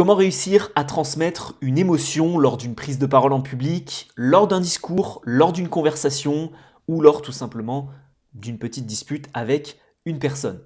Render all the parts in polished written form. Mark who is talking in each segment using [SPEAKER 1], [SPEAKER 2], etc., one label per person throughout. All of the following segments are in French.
[SPEAKER 1] Comment réussir à transmettre une émotion lors d'une prise de parole en public, lors d'un discours, lors d'une conversation ou lors tout simplement d'une petite dispute avec une personne.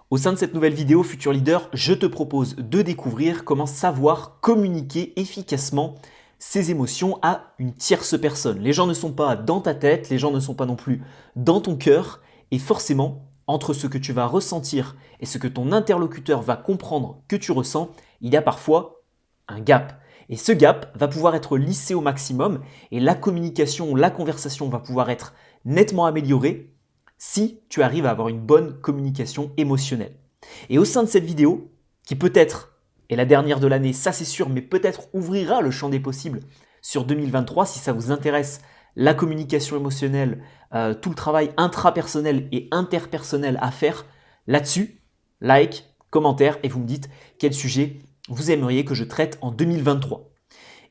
[SPEAKER 1] Au sein de cette nouvelle vidéo Futur Leader, je te propose de découvrir comment savoir communiquer efficacement ses émotions à une tierce personne. Les gens ne sont pas dans ta tête, les gens ne sont pas non plus dans ton cœur et forcément, entre ce que tu vas ressentir et ce que ton interlocuteur va comprendre que tu ressens, il y a parfois un gap. Et ce gap va pouvoir être lissé au maximum et la communication, la conversation va pouvoir être nettement améliorée si tu arrives à avoir une bonne communication émotionnelle. Et au sein de cette vidéo, qui peut-être est la dernière de l'année, ça c'est sûr, mais peut-être ouvrira le champ des possibles sur 2023 si ça vous intéresse, la communication émotionnelle, tout le travail intrapersonnel et interpersonnel à faire là-dessus, like, commentaire et vous me dites quel sujet vous aimeriez que je traite en 2023.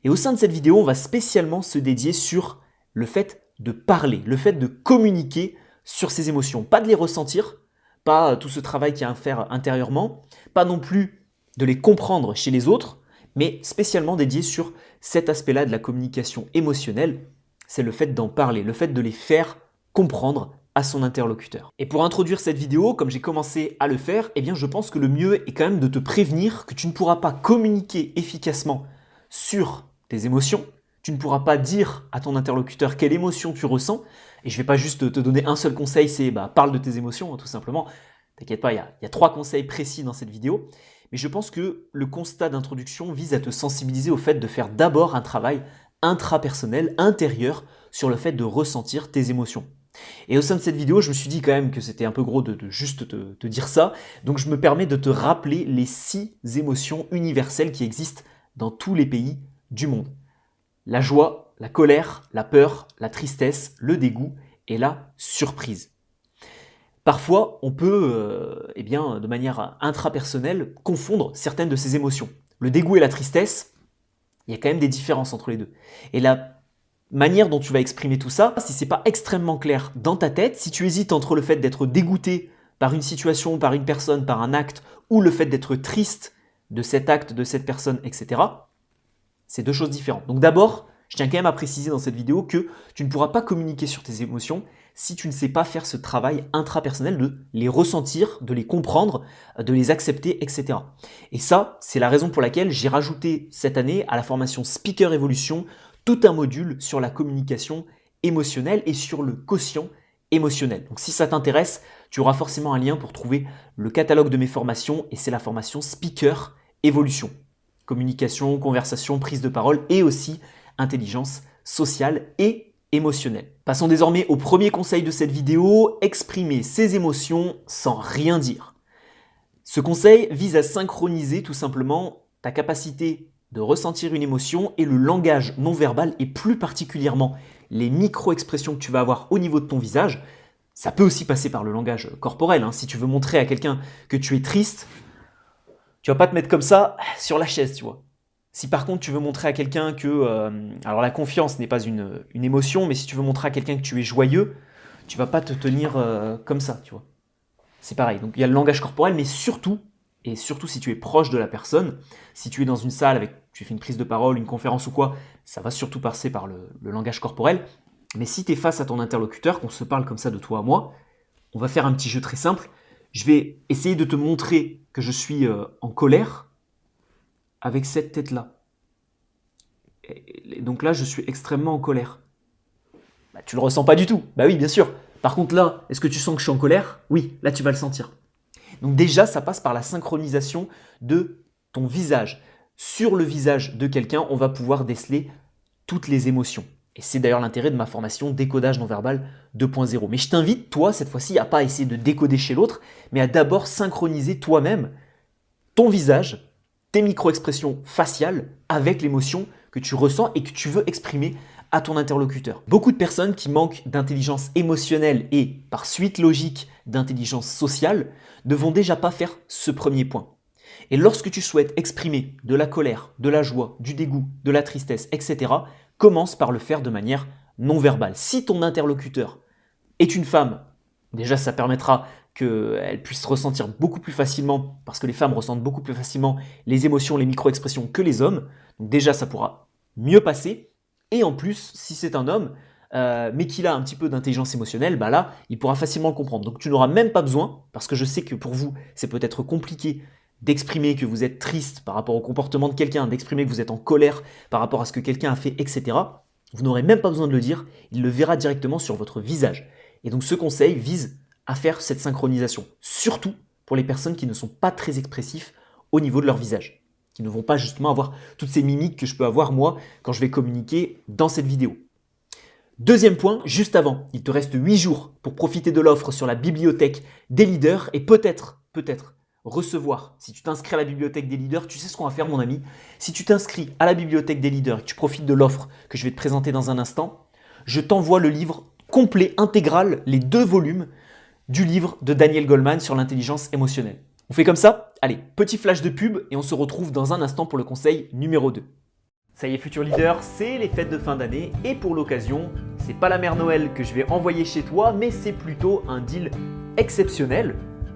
[SPEAKER 1] Et au sein de cette vidéo, on va spécialement se dédier sur le fait de parler, le fait de communiquer sur ses émotions, pas de les ressentir, pas tout ce travail qu'il y a à faire intérieurement, pas non plus de les comprendre chez les autres, mais spécialement dédié sur cet aspect-là de la communication émotionnelle, c'est le fait d'en parler, le fait de les faire comprendre à son interlocuteur. Et pour introduire cette vidéo, comme j'ai commencé à le faire, eh bien je pense que le mieux est quand même de te prévenir que tu ne pourras pas communiquer efficacement sur tes émotions, tu ne pourras pas dire à ton interlocuteur quelle émotion tu ressens, et je ne vais pas juste te donner un seul conseil, c'est parle de tes émotions, hein, tout simplement. T'inquiète pas, il y a 3 conseils précis dans cette vidéo, mais je pense que le constat d'introduction vise à te sensibiliser au fait de faire d'abord un travail intrapersonnel, intérieur, sur le fait de ressentir tes émotions. Et au sein de cette vidéo, je me suis dit quand même que c'était un peu gros de juste te dire ça, donc je me permets de te rappeler les 6 émotions universelles qui existent dans tous les pays du monde. La joie, la colère, la peur, la tristesse, le dégoût et la surprise. Parfois, on peut, de manière intrapersonnelle, confondre certaines de ces émotions. Le dégoût et la tristesse, il y a quand même des différences entre les deux. Et la manière dont tu vas exprimer tout ça, si c'est pas extrêmement clair dans ta tête, si tu hésites entre le fait d'être dégoûté par une situation, par une personne, par un acte, ou le fait d'être triste de cet acte, de cette personne, etc., c'est 2 choses différentes. Donc d'abord, je tiens quand même à préciser dans cette vidéo que tu ne pourras pas communiquer sur tes émotions si tu ne sais pas faire ce travail intrapersonnel de les ressentir, de les comprendre, de les accepter, etc. Et ça, c'est la raison pour laquelle j'ai rajouté cette année à la formation Speaker Evolution tout un module sur la communication émotionnelle et sur le quotient émotionnel. Donc si ça t'intéresse, tu auras forcément un lien pour trouver le catalogue de mes formations et c'est la formation Speaker Evolution. Communication, conversation, prise de parole et aussi intelligence sociale et émotionnelle. Passons désormais au premier conseil de cette vidéo, exprimer ses émotions sans rien dire. Ce conseil vise à synchroniser tout simplement ta capacité de ressentir une émotion et le langage non verbal et plus particulièrement les micro-expressions que tu vas avoir au niveau de ton visage. Ça peut aussi passer par le langage corporel. Si tu veux montrer à quelqu'un que tu es triste, tu vas pas te mettre comme ça sur la chaise, tu vois. Si par contre tu veux montrer à quelqu'un que, alors la confiance n'est pas une émotion, mais si tu veux montrer à quelqu'un que tu es joyeux, tu vas pas te tenir comme ça, tu vois. C'est pareil, donc il y a le langage corporel, mais surtout, et surtout si tu es proche de la personne, si tu es dans une salle, tu fais une prise de parole, une conférence ou quoi, ça va surtout passer par le langage corporel. Mais si tu es face à ton interlocuteur, qu'on se parle comme ça de toi à moi, on va faire un petit jeu très simple. Je vais essayer de te montrer que je suis en colère avec cette tête-là. Et donc là, je suis extrêmement en colère. Tu le ressens pas du tout. Bah oui, bien sûr. Par contre là, est-ce que tu sens que je suis en colère? Oui, là tu vas le sentir. Donc déjà, ça passe par la synchronisation de ton visage. Sur le visage de quelqu'un, on va pouvoir déceler toutes les émotions. Et c'est d'ailleurs l'intérêt de ma formation Décodage non-verbal 2.0. Mais je t'invite, toi, cette fois-ci, à pas essayer de décoder chez l'autre, mais à d'abord synchroniser toi-même ton visage, tes micro-expressions faciales avec l'émotion que tu ressens et que tu veux exprimer à ton interlocuteur. Beaucoup de personnes qui manquent d'intelligence émotionnelle et par suite logique d'intelligence sociale ne vont déjà pas faire ce premier point. Et lorsque tu souhaites exprimer de la colère, de la joie, du dégoût, de la tristesse, etc., commence par le faire de manière non verbale. Si ton interlocuteur est une femme, déjà ça permettra qu'elles puissent ressentir beaucoup plus facilement, parce que les femmes ressentent beaucoup plus facilement les émotions, les micro-expressions que les hommes. Donc déjà, ça pourra mieux passer. Et en plus, si c'est un homme, mais qu'il a un petit peu d'intelligence émotionnelle, bah là, il pourra facilement le comprendre. Donc tu n'auras même pas besoin, parce que je sais que pour vous, c'est peut-être compliqué d'exprimer que vous êtes triste par rapport au comportement de quelqu'un, d'exprimer que vous êtes en colère par rapport à ce que quelqu'un a fait, etc. Vous n'aurez même pas besoin de le dire, il le verra directement sur votre visage. Et donc ce conseil vise à faire cette synchronisation, surtout pour les personnes qui ne sont pas très expressifs au niveau de leur visage, qui ne vont pas justement avoir toutes ces mimiques que je peux avoir moi quand je vais communiquer dans cette vidéo. Deuxième point, juste avant, il te reste 8 jours pour profiter de l'offre sur la bibliothèque des leaders et peut-être recevoir, si tu t'inscris à la bibliothèque des leaders, tu sais ce qu'on va faire mon ami, si tu t'inscris à la bibliothèque des leaders et que tu profites de l'offre que je vais te présenter dans un instant, je t'envoie le livre complet, intégral, les 2 volumes du livre de Daniel Goleman sur l'intelligence émotionnelle. On fait comme ça? Allez, petit flash de pub et on se retrouve dans un instant pour le conseil numéro 2. Ça y est, futur leader, c'est les fêtes de fin d'année et pour l'occasion, c'est pas la mère Noël que je vais envoyer chez toi, mais c'est plutôt un deal exceptionnel.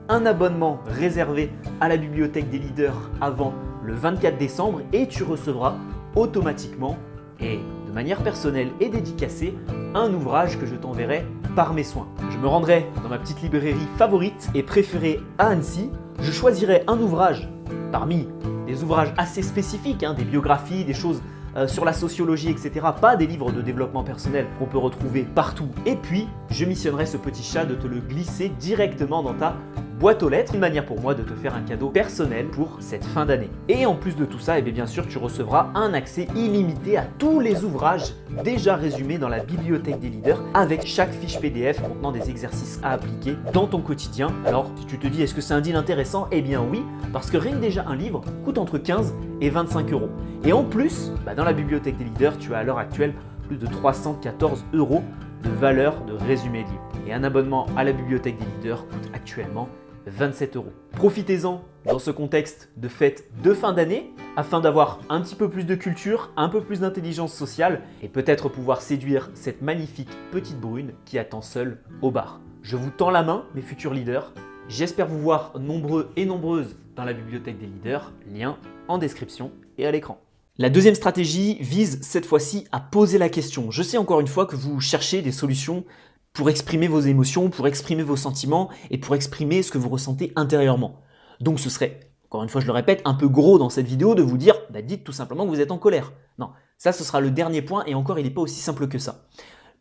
[SPEAKER 1] Un abonnement réservé à la bibliothèque des leaders avant le 24 décembre et tu recevras automatiquement et de manière personnelle et dédicacée un ouvrage que je t'enverrai par mes soins. Je me rendrai dans ma petite librairie favorite et préférée à Annecy. Je choisirai un ouvrage parmi des ouvrages assez spécifiques, des biographies, des choses sur la sociologie, etc. Pas des livres de développement personnel qu'on peut retrouver partout. Et puis, je missionnerai ce petit chat de te le glisser directement dans ta boîte aux lettres, une manière pour moi de te faire un cadeau personnel pour cette fin d'année. Et en plus de tout ça, bien sûr, tu recevras un accès illimité à tous les ouvrages déjà résumés dans la bibliothèque des leaders avec chaque fiche PDF contenant des exercices à appliquer dans ton quotidien. Alors, si tu te dis est-ce que c'est un deal intéressant? Eh bien oui, parce que rien que déjà un livre coûte entre 15 et 25 €. Et en plus, dans la bibliothèque des leaders, tu as à l'heure actuelle plus de 314 € de valeur de résumé de livre. Et un abonnement à la bibliothèque des leaders coûte actuellement 27 €. Profitez-en dans ce contexte de fête de fin d'année afin d'avoir un petit peu plus de culture, un peu plus d'intelligence sociale et peut-être pouvoir séduire cette magnifique petite brune qui attend seule au bar. Je vous tends la main, mes futurs leaders. J'espère vous voir nombreux et nombreuses dans la bibliothèque des leaders, lien en description et à l'écran. La deuxième stratégie vise cette fois-ci à poser la question. Je sais encore une fois que vous cherchez des solutions pour exprimer vos émotions, pour exprimer vos sentiments et pour exprimer ce que vous ressentez intérieurement. Donc ce serait, encore une fois je le répète, un peu gros dans cette vidéo de vous dire dites tout simplement que vous êtes en colère. Non, ça ce sera le dernier point et encore il n'est pas aussi simple que ça.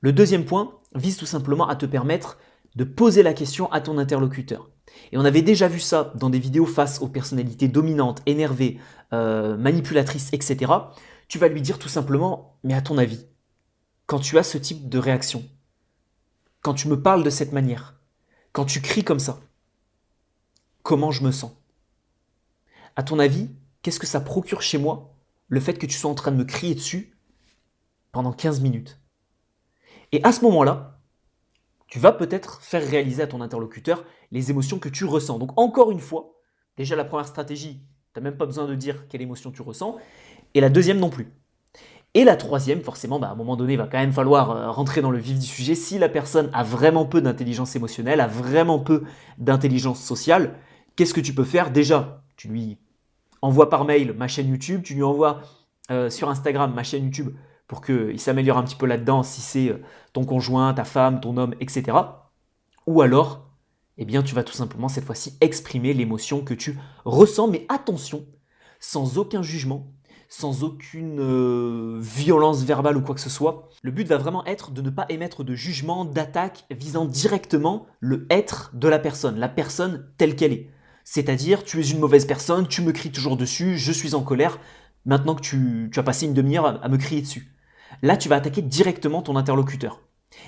[SPEAKER 1] Le deuxième point vise tout simplement à te permettre de poser la question à ton interlocuteur. Et on avait déjà vu ça dans des vidéos face aux personnalités dominantes, énervées, manipulatrices, etc. Tu vas lui dire tout simplement, mais à ton avis, quand tu as ce type de réaction, quand tu me parles de cette manière, quand tu cries comme ça, comment je me sens? À ton avis, qu'est-ce que ça procure chez moi, le fait que tu sois en train de me crier dessus pendant 15 minutes? Et à ce moment-là, tu vas peut-être faire réaliser à ton interlocuteur les émotions que tu ressens. Donc encore une fois, déjà la première stratégie, tu n'as même pas besoin de dire quelle émotion tu ressens, et la deuxième non plus. Et la troisième, forcément, à un moment donné, il va quand même falloir rentrer dans le vif du sujet. Si la personne a vraiment peu d'intelligence émotionnelle, a vraiment peu d'intelligence sociale, qu'est-ce que tu peux faire? Déjà, tu lui envoies par mail ma chaîne YouTube, tu lui envoies sur Instagram ma chaîne YouTube pour qu'il s'améliore un petit peu là-dedans si c'est ton conjoint, ta femme, ton homme, etc. Ou alors, tu vas tout simplement cette fois-ci exprimer l'émotion que tu ressens, mais attention, sans aucun jugement, sans aucune violence verbale ou quoi que ce soit. Le but va vraiment être de ne pas émettre de jugement, d'attaque visant directement le être de la personne telle qu'elle est. C'est-à-dire, tu es une mauvaise personne, tu me cries toujours dessus, je suis en colère, maintenant que tu as passé une demi-heure à me crier dessus. Là, tu vas attaquer directement ton interlocuteur.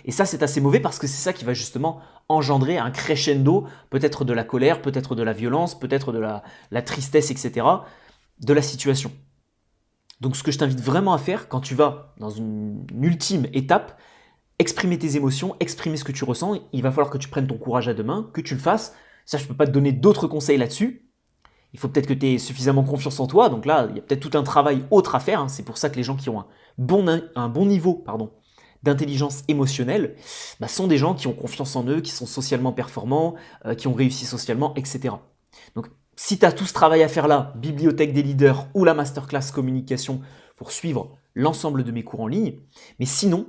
[SPEAKER 1] Et ça, c'est assez mauvais parce que c'est ça qui va justement engendrer un crescendo, peut-être de la colère, peut-être de la violence, peut-être de la tristesse, etc., de la situation. Donc ce que je t'invite vraiment à faire quand tu vas dans une ultime étape, exprimer tes émotions, exprimer ce que tu ressens, il va falloir que tu prennes ton courage à deux mains, que tu le fasses. Ça, je ne peux pas te donner d'autres conseils là-dessus. Il faut peut-être que tu aies suffisamment confiance en toi. Donc là, il y a peut-être tout un travail autre à faire. C'est pour ça que les gens qui ont un bon niveau d'intelligence émotionnelle sont des gens qui ont confiance en eux, qui sont socialement performants, qui ont réussi socialement, etc. Donc, si tu as tout ce travail à faire là, bibliothèque des leaders ou la masterclass communication pour suivre l'ensemble de mes cours en ligne, mais sinon,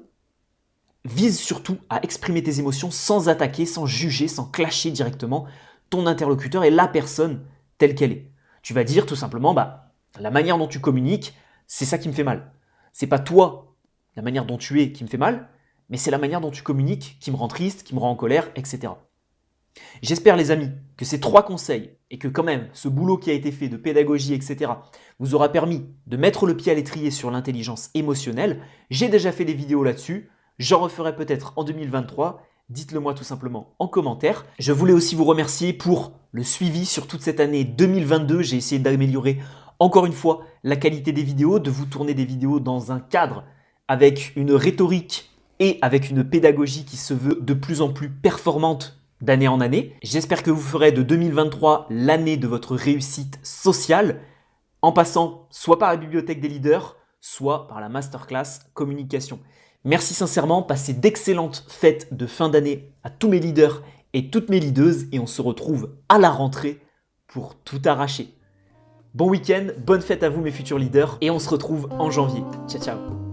[SPEAKER 1] vise surtout à exprimer tes émotions sans attaquer, sans juger, sans clasher directement ton interlocuteur et la personne telle qu'elle est. Tu vas dire tout simplement, la manière dont tu communiques, c'est ça qui me fait mal. C'est pas toi, la manière dont tu es qui me fait mal, mais c'est la manière dont tu communiques qui me rend triste, qui me rend en colère, etc. J'espère les amis que ces 3 conseils et que quand même ce boulot qui a été fait de pédagogie, etc. vous aura permis de mettre le pied à l'étrier sur l'intelligence émotionnelle. J'ai déjà fait des vidéos là-dessus, j'en referai peut-être en 2023. Dites-le moi tout simplement en commentaire. Je voulais aussi vous remercier pour le suivi sur toute cette année 2022. J'ai essayé d'améliorer encore une fois la qualité des vidéos, de vous tourner des vidéos dans un cadre avec une rhétorique et avec une pédagogie qui se veut de plus en plus performante d'année en année. J'espère que vous ferez de 2023 l'année de votre réussite sociale en passant soit par la bibliothèque des leaders, soit par la masterclass communication. Merci sincèrement, passez d'excellentes fêtes de fin d'année à tous mes leaders et toutes mes leadeuses et on se retrouve à la rentrée pour tout arracher. Bon week-end, bonne fête à vous mes futurs leaders et on se retrouve en janvier. Ciao ciao.